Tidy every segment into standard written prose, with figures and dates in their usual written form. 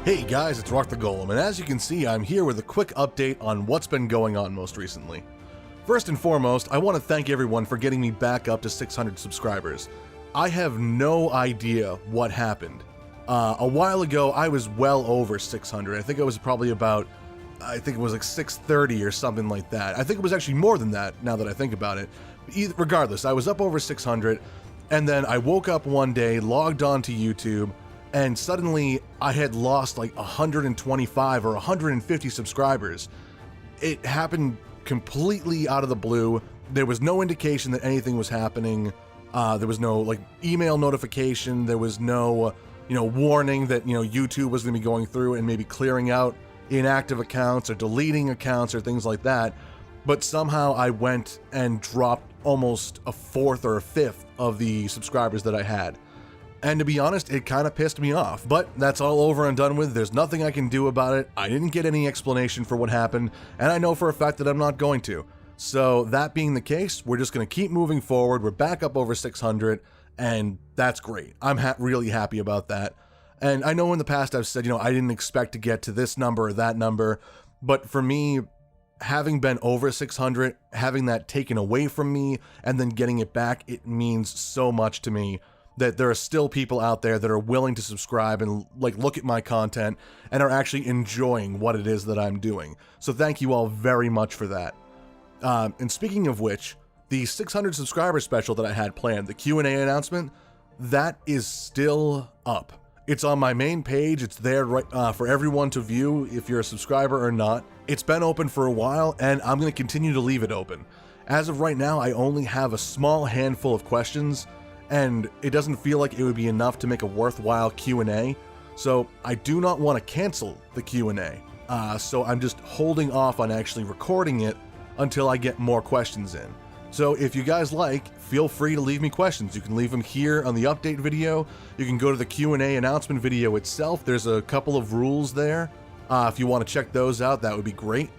Hey guys, it's RockTheGolem, and as you can see, I'm here with a quick update on what's been going on most recently. First and foremost, I want to thank everyone for getting me back up to 600 subscribers. I have no idea what happened. A while ago, I was well over 600. I think I was probably about, it was like 630 or something like that. I think it was actually more than that, now that I think about it. Regardless, I was up over 600, and then I woke up one day, logged on to YouTube, and suddenly I had lost like 125 or 150 subscribers. It happened completely out of the blue. There was no indication that anything was happening. There was no like email notification. There was no, warning that, YouTube was going to be going through and maybe clearing out inactive accounts or deleting accounts or things like that. But somehow I went and dropped almost a fourth or a fifth of the subscribers that I had. And to be honest, it kind of pissed me off, but that's all over and done with. There's nothing I can do about it. I didn't get any explanation for what happened, and I know for a fact that I'm not going to. So that being the case, we're just going to keep moving forward. We're back up over 600, and that's great. I'm really happy about that. And I know in the past I've said, I didn't expect to get to this number or that number, but for me, having been over 600, having that taken away from me, and then getting it back, it means so much to me. That there are still people out there that are willing to subscribe and look at my content and are actually enjoying what it is that I'm doing. So thank you all very much for that. And speaking of which, the 600 subscriber special that I had planned, the Q&A announcement, that is still up. It's on my main page. It's there right for everyone to view if you're a subscriber or not. It's been open for a while, and I'm going to continue to leave it open. As of right now, I only have a small handful of questions, and it doesn't feel like it would be enough to make a worthwhile Q&A, so I do not want to cancel the Q&A. So I'm just holding off on actually recording it until I get more questions in. So if you guys feel free to leave me questions. You can leave them here on the update video. You can go to the Q&A announcement video itself. There's a couple of rules there. If you want to check those out, that would be great.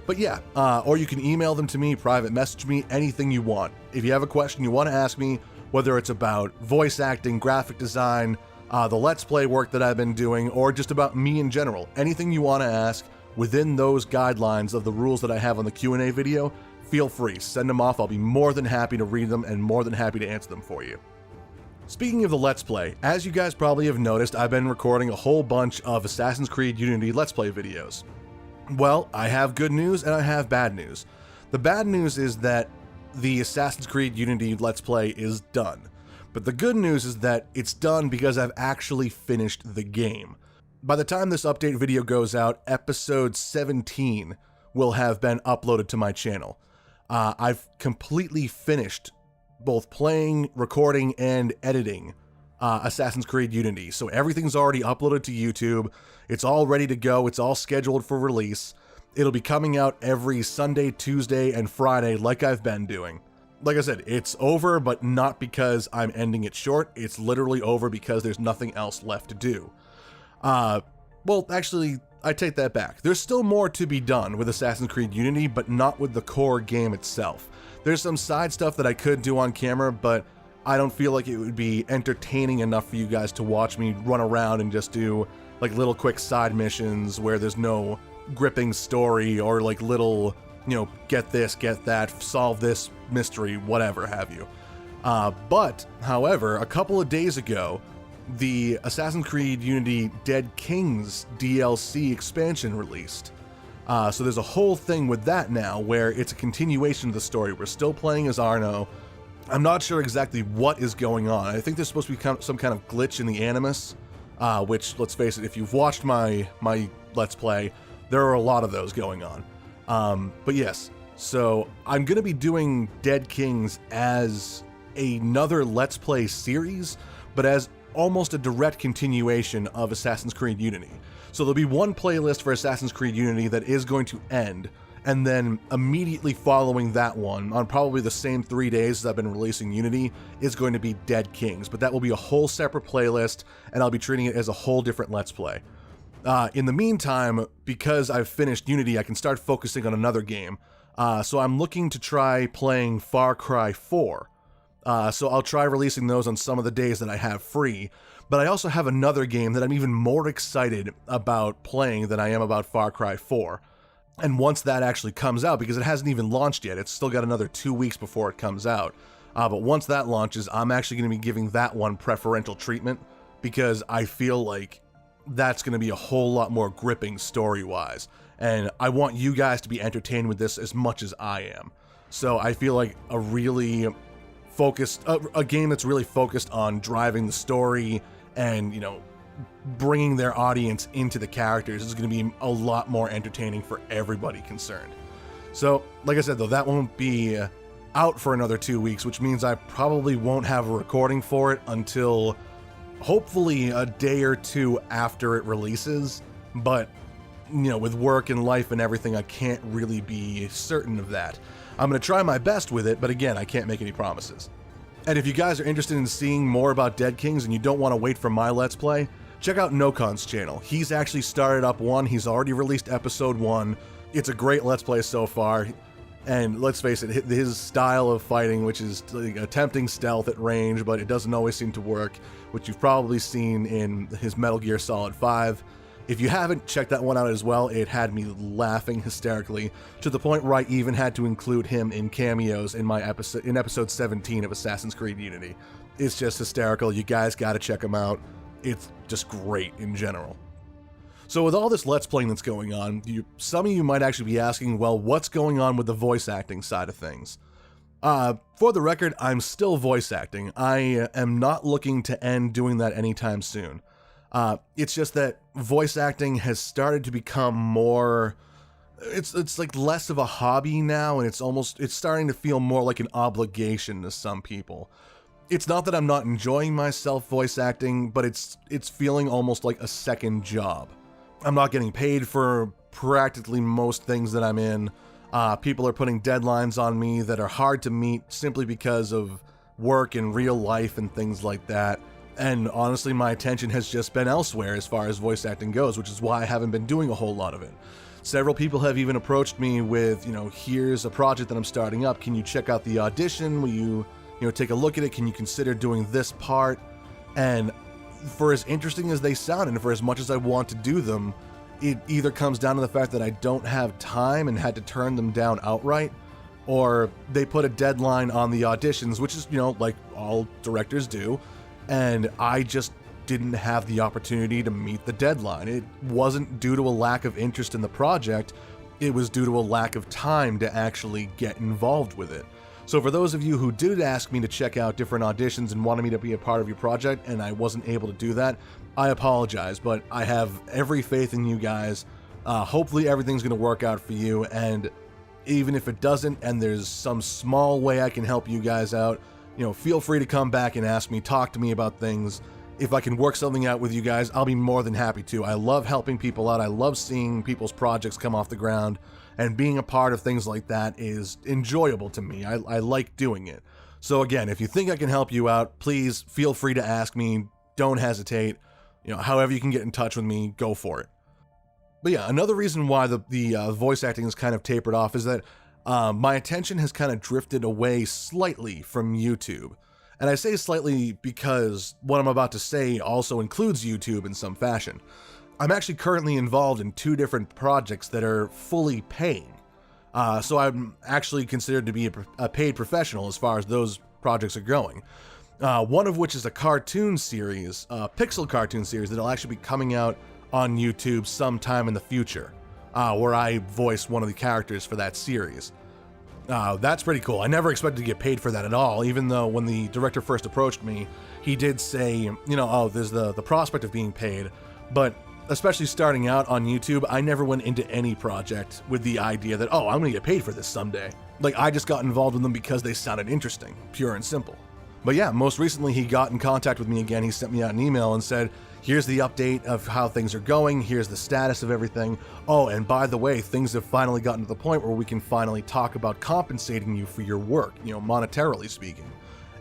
But yeah, or you can email them to me, private message me, anything you want. If you have a question you want to ask me, whether it's about voice acting, graphic design, the Let's Play work that I've been doing, or just about me in general. Anything you want to ask within those guidelines of the rules that I have on the Q&A video, feel free. Send them off. I'll be more than happy to read them and more than happy to answer them for you. Speaking of the Let's Play, as you guys probably have noticed, I've been recording a whole bunch of Assassin's Creed Unity Let's Play videos. Well, I have good news and I have bad news. The bad news is that the Assassin's Creed Unity Let's Play is done. But the good news is that it's done because I've actually finished the game. By the time this update video goes out, episode 17 will have been uploaded to my channel. I've completely finished both playing, recording, and editing Assassin's Creed Unity. So everything's already uploaded to YouTube. It's all ready to go. It's all scheduled for release. It'll be coming out every Sunday, Tuesday, and Friday like I've been doing. Like I said, it's over, but not because I'm ending it short. It's literally over because there's nothing else left to do. Well, actually, I take that back. There's still more to be done with Assassin's Creed Unity, but not with the core game itself. There's some side stuff that I could do on camera, but I don't feel like it would be entertaining enough for you guys to watch me run around and just do little quick side missions where there's no gripping story or little, get this, get that, solve this mystery, whatever have you. But, however, a couple of days ago, the Assassin's Creed Unity Dead Kings DLC expansion released. So there's a whole thing with that now where it's a continuation of the story. We're still playing as Arno. I'm not sure exactly what is going on. I think there's supposed to be some kind of glitch in the Animus, which, let's face it, if you've watched my Let's Play, there are a lot of those going on. But yes, so I'm going to be doing Dead Kings as another Let's Play series, but as almost a direct continuation of Assassin's Creed Unity. So there'll be one playlist for Assassin's Creed Unity that is going to end, and then immediately following that one, on probably the same 3 days as I've been releasing Unity, is going to be Dead Kings. But that will be a whole separate playlist, and I'll be treating it as a whole different Let's Play. In the meantime, because I've finished Unity, I can start focusing on another game. So I'm looking to try playing Far Cry 4. So I'll try releasing those on some of the days that I have free. But I also have another game that I'm even more excited about playing than I am about Far Cry 4. And once that actually comes out, because it hasn't even launched yet, it's still got another 2 weeks before it comes out. But once that launches, I'm actually going to be giving that one preferential treatment, because I feel like that's going to be a whole lot more gripping story-wise. And I want you guys to be entertained with this as much as I am. So I feel like a really focused, a game that's really focused on driving the story and, you know, bringing their audience into the characters is going to be a lot more entertaining for everybody concerned. So, like I said, though, that won't be out for another 2 weeks, which means I probably won't have a recording for it until hopefully a day or two after it releases. But, you know, with work and life and everything, I can't really be certain of that. I'm going to try my best with it, but again, I can't make any promises. And if you guys are interested in seeing more about Dead Kings and you don't want to wait for my Let's Play, check out Nokon's channel. He's actually started up one. He's already released episode 1. It's a great Let's Play so far. And let's face it, his style of fighting, which is like attempting stealth at range, but it doesn't always seem to work, which you've probably seen in his Metal Gear Solid 5. If you haven't checked that one out as well, it had me laughing hysterically, to the point where I even had to include him in cameos in episode 17 of Assassin's Creed Unity. It's just hysterical. You guys gotta check him out. It's just great in general. So with all this Let's Playing that's going on, some of you might actually be asking, well, what's going on with the voice acting side of things? For the record, I'm still voice acting. I am not looking to end doing that anytime soon. It's just that voice acting has started to become more, it's like less of a hobby now, and it's starting to feel more like an obligation to some people. It's not that I'm not enjoying myself voice acting, but it's feeling almost like a second job. I'm not getting paid for practically most things that I'm in. People are putting deadlines on me that are hard to meet simply because of work and real life and things like that. And honestly, my attention has just been elsewhere as far as voice acting goes, which is why I haven't been doing a whole lot of it. Several people have even approached me with, here's a project that I'm starting up. Can you check out the audition? Will you take a look at it? Can you consider doing this part? And for as interesting as they sound and for as much as I want to do them, it either comes down to the fact that I don't have time and had to turn them down outright, or they put a deadline on the auditions, which is, like all directors do, and I just didn't have the opportunity to meet the deadline. It wasn't due to a lack of interest in the project, it was due to a lack of time to actually get involved with it. So for those of you who did ask me to check out different auditions and wanted me to be a part of your project and I wasn't able to do that, I apologize, but I have every faith in you guys. Hopefully everything's going to work out for you, and even if it doesn't and there's some small way I can help you guys out, feel free to come back and ask me, talk to me about things. If I can work something out with you guys, I'll be more than happy to. I love helping people out. I love seeing people's projects come off the ground, and being a part of things like that is enjoyable to me. I like doing it. So again, if you think I can help you out, please feel free to ask me. Don't hesitate. However you can get in touch with me, go for it. But yeah, another reason why the voice acting is kind of tapered off is that my attention has kind of drifted away slightly from YouTube. And I say slightly because what I'm about to say also includes YouTube in some fashion. I'm actually currently involved in 2 different projects that are fully paying. So I'm actually considered to be a paid professional as far as those projects are going. One of which is a cartoon series, a pixel cartoon series that'll actually be coming out on YouTube sometime in the future, where I voice one of the characters for that series. That's pretty cool. I never expected to get paid for that at all, even though when the director first approached me, he did say, there's the prospect of being paid, but especially starting out on YouTube, I never went into any project with the idea that, I'm gonna get paid for this someday. Like, I just got involved with them because they sounded interesting, pure and simple. But yeah, most recently he got in contact with me again. He sent me out an email and said, here's the update of how things are going, here's the status of everything. Oh, and by the way, things have finally gotten to the point where we can finally talk about compensating you for your work, monetarily speaking.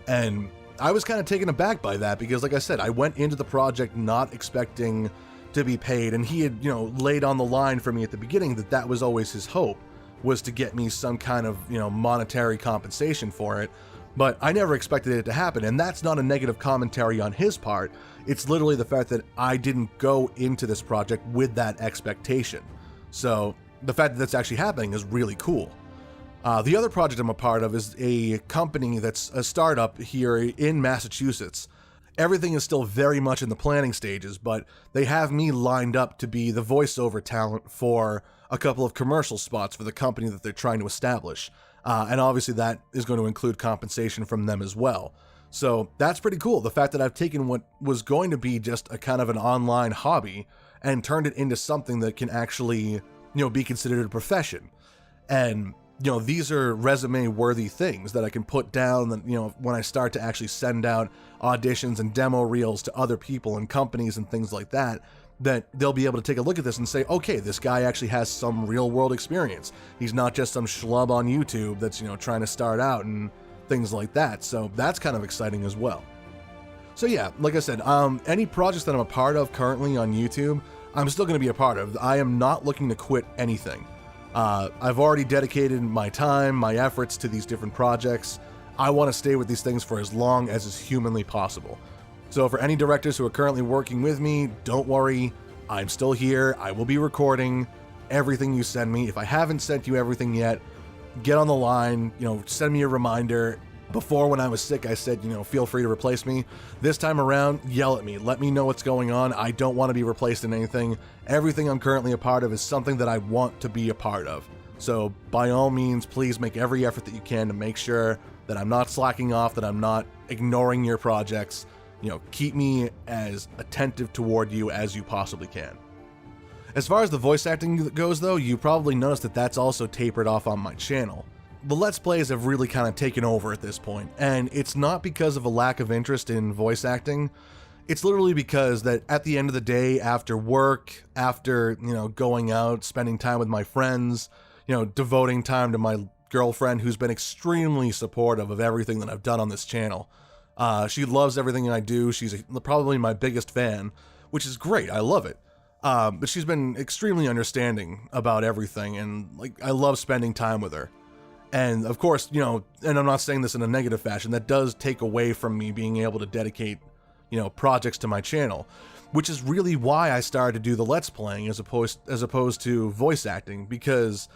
And I was kind of taken aback by that because, like I said, I went into the project not expecting to be paid, and he had, laid on the line for me at the beginning that was always his hope, was to get me some kind of, monetary compensation for it. But I never expected it to happen, and that's not a negative commentary on his part. It's literally the fact that I didn't go into this project with that expectation. So the fact that that's actually happening is really cool. The other project I'm a part of is a company that's a startup here in Massachusetts. Everything is still very much in the planning stages, but they have me lined up to be the voiceover talent for a couple of commercial spots for the company that they're trying to establish. And obviously that is going to include compensation from them as well. So that's pretty cool. The fact that I've taken what was going to be just a kind of an online hobby and turned it into something that can actually, be considered a profession. And, these are resume worthy things that I can put down that, when I start to actually send out auditions and demo reels to other people and companies and things like that, that they'll be able to take a look at this and say, okay, this guy actually has some real world experience. He's not just some schlub on YouTube that's, trying to start out and things like that. So that's kind of exciting as well. So yeah, like I said, any projects that I'm a part of currently on YouTube, I'm still going to be a part of. I am not looking to quit anything. I've already dedicated my time, my efforts to these different projects. I want to stay with these things for as long as is humanly possible. So for any directors who are currently working with me, don't worry, I'm still here. I will be recording everything you send me. If I haven't sent you everything yet, get on the line, send me a reminder. Before, when I was sick, I said, feel free to replace me. This time around, yell at me. Let me know what's going on. I don't want to be replaced in anything. Everything I'm currently a part of is something that I want to be a part of. So by all means, please make every effort that you can to make sure that I'm not slacking off, that I'm not ignoring your projects. Keep me as attentive toward you as you possibly can. As far as the voice acting goes, though, you probably noticed that that's also tapered off on my channel. The Let's Plays have really kind of taken over at this point, and it's not because of a lack of interest in voice acting. It's literally because that at the end of the day, after work, after, going out, spending time with my friends, devoting time to my girlfriend who's been extremely supportive of everything that I've done on this channel. She loves everything I do. She's probably my biggest fan, which is great. I love it. But she's been extremely understanding about everything, and I love spending time with her. And of course, and I'm not saying this in a negative fashion, that does take away from me being able to dedicate, projects to my channel, which is really why I started to do the Let's Playing as opposed to voice acting, because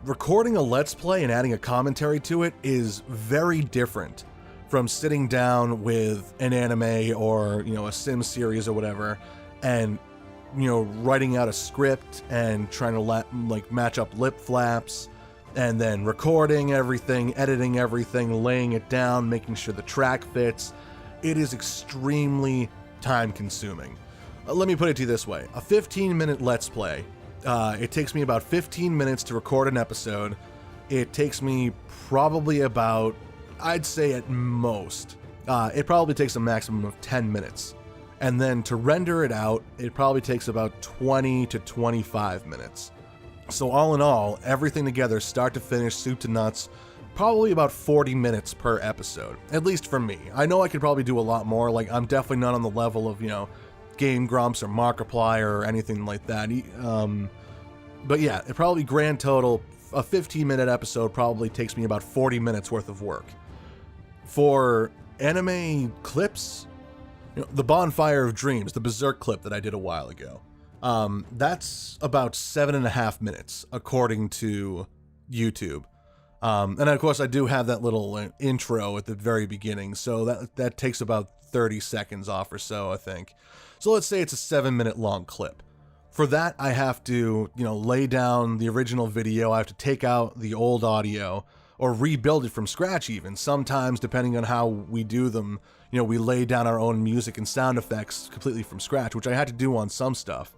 recording a Let's Play and adding a commentary to it is very different from sitting down with an anime or, a sim series or whatever, and, writing out a script and trying to match up lip flaps, and then recording everything, editing everything, laying it down, making sure the track fits. It is extremely time consuming. Let me put it to you this way. A 15-minute Let's Play, it takes me about 15 minutes to record an episode. It takes me probably about, I'd say at most, it probably takes a maximum of 10 minutes. And then to render it out, it probably takes about 20 to 25 minutes. So all in all, everything together, start to finish, soup to nuts, probably about 40 minutes per episode, at least for me. I know I could probably do a lot more. I'm definitely not on the level of, Game Grumps or Markiplier or anything like that. But yeah, it probably grand total, a 15-minute episode probably takes me about 40 minutes worth of work. For anime clips, the Bonfire of Dreams, the Berserk clip that I did a while ago, that's about 7.5 minutes, according to YouTube. And of course, I do have that little intro at the very beginning, so that takes about 30 seconds off or so, I think. So let's say it's a 7-minute long clip. For that, I have to, lay down the original video. I have to take out the old audio or rebuild it from scratch even. Sometimes, depending on how we do them, we lay down our own music and sound effects completely from scratch, which I had to do on some stuff.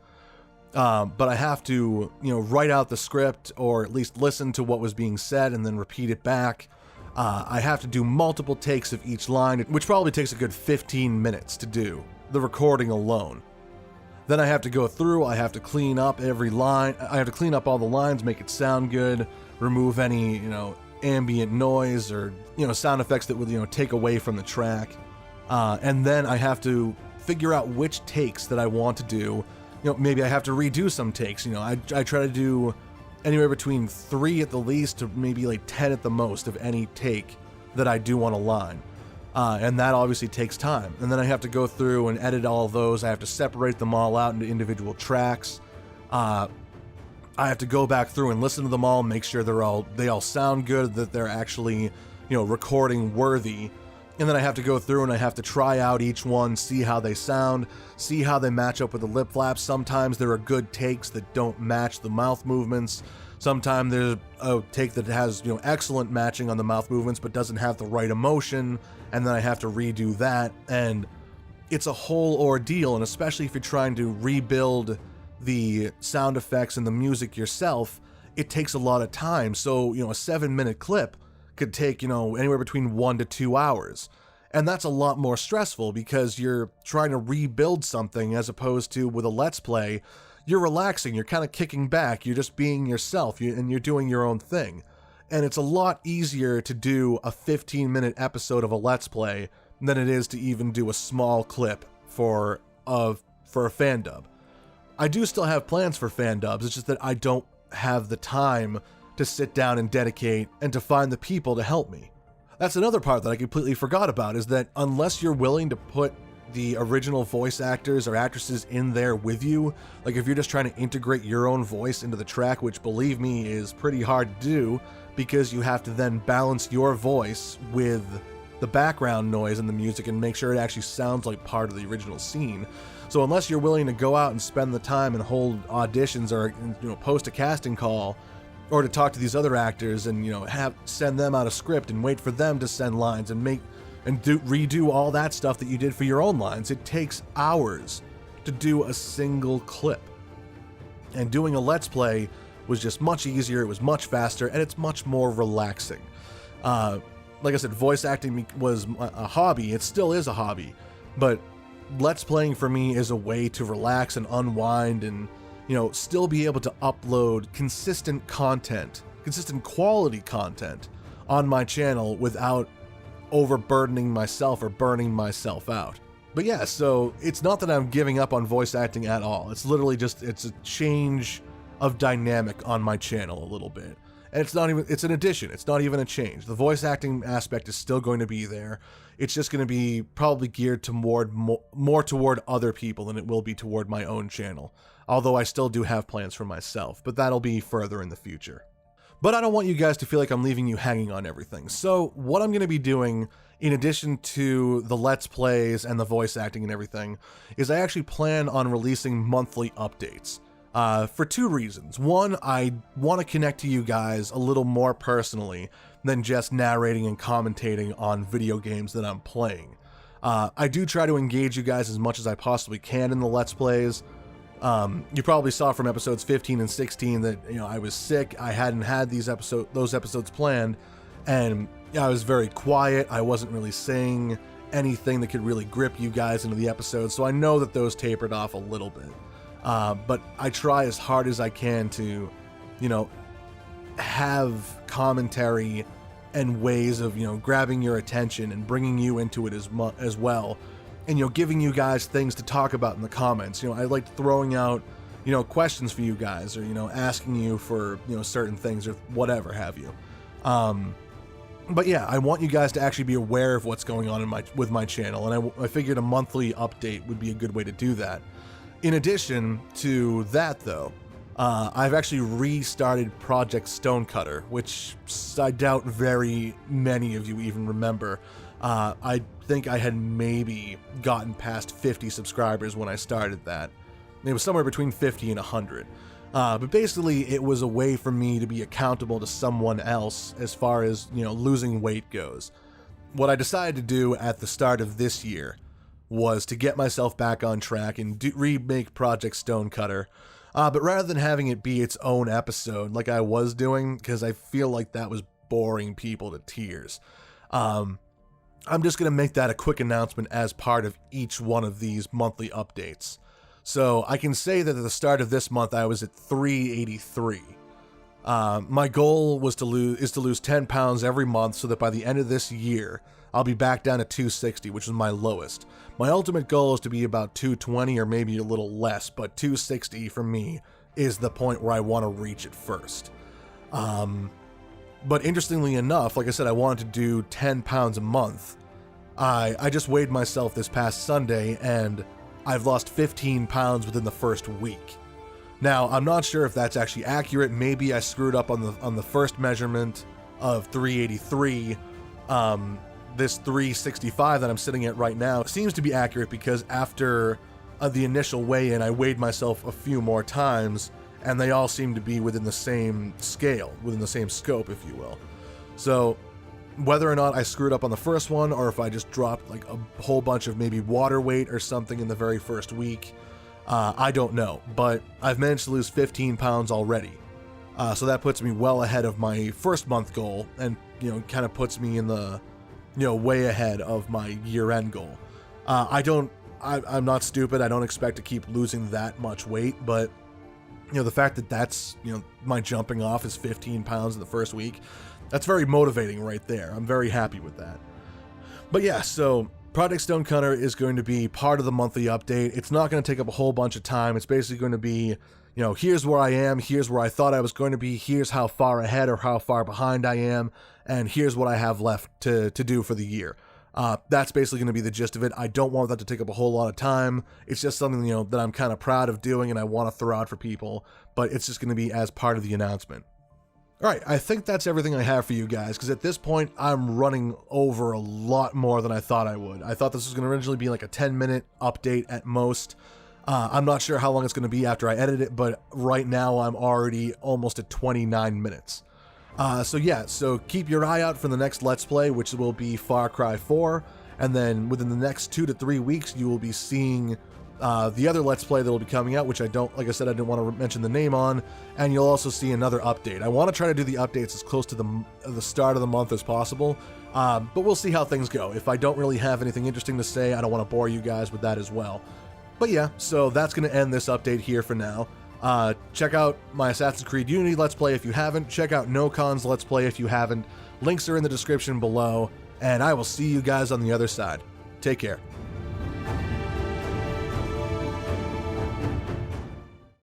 But I have to, write out the script or at least listen to what was being said and then repeat it back. I have to do multiple takes of each line, which probably takes a good 15 minutes to do, the recording alone. Then I have to go through, I have to clean up every line, I have to clean up all the lines, make it sound good, remove any, ambient noise or, sound effects that would, take away from the track. And then I have to figure out which takes that I want to do. Maybe I have to redo some takes. I try to do anywhere between 3 at the least to maybe 10 at the most of any take that I do on a line. And that obviously takes time. And then I have to go through and edit all of those. I have to separate them all out into individual tracks. I have to go back through and listen to them all, make sure they all sound good, that they're actually, recording worthy. And then I have to go through and I have to try out each one, see how they sound, see how they match up with the lip flaps. Sometimes there are good takes that don't match the mouth movements. Sometimes there's a take that has, excellent matching on the mouth movements but doesn't have the right emotion, and then I have to redo that. And it's a whole ordeal, and especially if you're trying to rebuild the sound effects and the music yourself, it takes a lot of time. So, a 7-minute clip could take, anywhere between 1 to 2 hours. And that's a lot more stressful because you're trying to rebuild something, as opposed to with a Let's Play, you're relaxing, you're kind of kicking back, you're just being yourself, and you're doing your own thing. And it's a lot easier to do a 15-minute episode of a Let's Play than it is to even do a small clip for a fan dub. I do still have plans for fan dubs, it's just that I don't have the time to sit down and dedicate and to find the people to help me. That's another part that I completely forgot about, is that unless you're willing to put the original voice actors or actresses in there with you, like if you're just trying to integrate your own voice into the track, which believe me is pretty hard to do, because you have to then balance your voice with the background noise and the music and make sure it actually sounds like part of the original scene. So unless you're willing to go out and spend the time and hold auditions or post a casting call, or to talk to these other actors and send them out a script and wait for them to send lines and redo all that stuff that you did for your own lines, it takes hours to do a single clip. And doing a Let's Play was just much easier, it was much faster, and it's much more relaxing. Like I said, voice acting was a hobby, it still is a hobby, but Let's Playing for me is a way to relax and unwind and still be able to upload consistent content, consistent quality content on my channel without overburdening myself or burning myself out. But yeah, so it's not that I'm giving up on voice acting at all. It's literally just, it's a change of dynamic on my channel a little bit. And it's an addition, it's not even a change. The voice acting aspect is still going to be there. It's just going to be probably geared toward more toward other people than it will be toward my own channel. Although I still do have plans for myself, but that'll be further in the future. But I don't want you guys to feel like I'm leaving you hanging on everything. So what I'm going to be doing, in addition to the Let's Plays and the voice acting and everything, is I actually plan on releasing monthly updates. For 2 reasons. One, I want to connect to you guys a little more personally than just narrating and commentating on video games that I'm playing. I do try to engage you guys as much as I possibly can in the Let's Plays. You probably saw from episodes 15 and 16 that, I was sick, I hadn't had those episodes planned, and I was very quiet, I wasn't really saying anything that could really grip you guys into the episode, so I know that those tapered off a little bit. But I try as hard as I can to, have commentary and ways of, grabbing your attention and bringing you into it as well. And, giving you guys things to talk about in the comments. I like throwing out, questions for you guys, or, asking you for, certain things or whatever have you. But yeah, I want you guys to actually be aware of what's going on with my channel, and I figured a monthly update would be a good way to do that. In addition to that, though, I've actually restarted Project Stonecutter, which I doubt very many of you even remember. I think I had maybe gotten past 50 subscribers when I started that. It was somewhere between 50 and 100. But basically, it was a way for me to be accountable to someone else as far as, losing weight goes. What I decided to do at the start of this year was to get myself back on track and remake Project Stonecutter. But rather than having it be its own episode like I was doing, because I feel like that was boring people to tears, I'm just going to make that a quick announcement as part of each one of these monthly updates. So I can say that at the start of this month I was at 383. My goal was to lose 10 pounds every month so that by the end of this year I'll be back down to 260, which is my lowest. My ultimate goal is to be about 220 or maybe a little less, but 260 for me is the point where I want to reach it first. But interestingly enough, like I said, I wanted to do 10 pounds a month. I just weighed myself this past Sunday, and I've lost 15 pounds within the first week. Now, I'm not sure if that's actually accurate. Maybe I screwed up on the first measurement of 383. This 365 that I'm sitting at right now seems to be accurate because after the initial weigh-in, I weighed myself a few more times, and they all seem to be within the same scale, within the same scope, if you will. So whether or not I screwed up on the first one, or if I just dropped like a whole bunch of maybe water weight or something in the very first week, I don't know. But I've managed to lose 15 pounds already. So that puts me well ahead of my first month goal, and, you know, kind of puts me in the, you know, way ahead of my year-end goal. I'm not stupid. I don't expect to keep losing that much weight, but, you know, the fact that that's, you know, my jumping off is 15 pounds in the first week, that's very motivating right there. I'm very happy with that. But yeah, so Project Stonecutter is going to be part of the monthly update. It's not going to take up a whole bunch of time. It's basically going to be, you know, here's where I am, here's where I thought I was going to be, here's how far ahead or how far behind I am, and here's what I have left to do for the year. That's basically going to be the gist of it. I don't want that to take up a whole lot of time. It's just something, you know, that I'm kind of proud of doing and I want to throw out for people, but it's just going to be as part of the announcement. All right, I think that's everything I have for you guys, because at this point, I'm running over a lot more than I thought I would. I thought this was going to originally be like a 10-minute update at most. I'm not sure how long it's going to be after I edit it, but right now I'm already almost at 29 minutes. So yeah, so keep your eye out for the next Let's Play, which will be Far Cry 4, and then within the next 2 to 3 weeks, you will be seeing the other Let's Play that will be coming out, which I don't, like I said, I didn't want to mention the name on, and you'll also see another update. I want to try to do the updates as close to the start of the month as possible, but we'll see how things go. If I don't really have anything interesting to say, I don't want to bore you guys with that as well. But yeah, so that's going to end this update here for now. Check out my Assassin's Creed Unity Let's Play if you haven't. Check out NoCon's Let's Play if you haven't. Links are in the description below, and I will see you guys on the other side. Take care.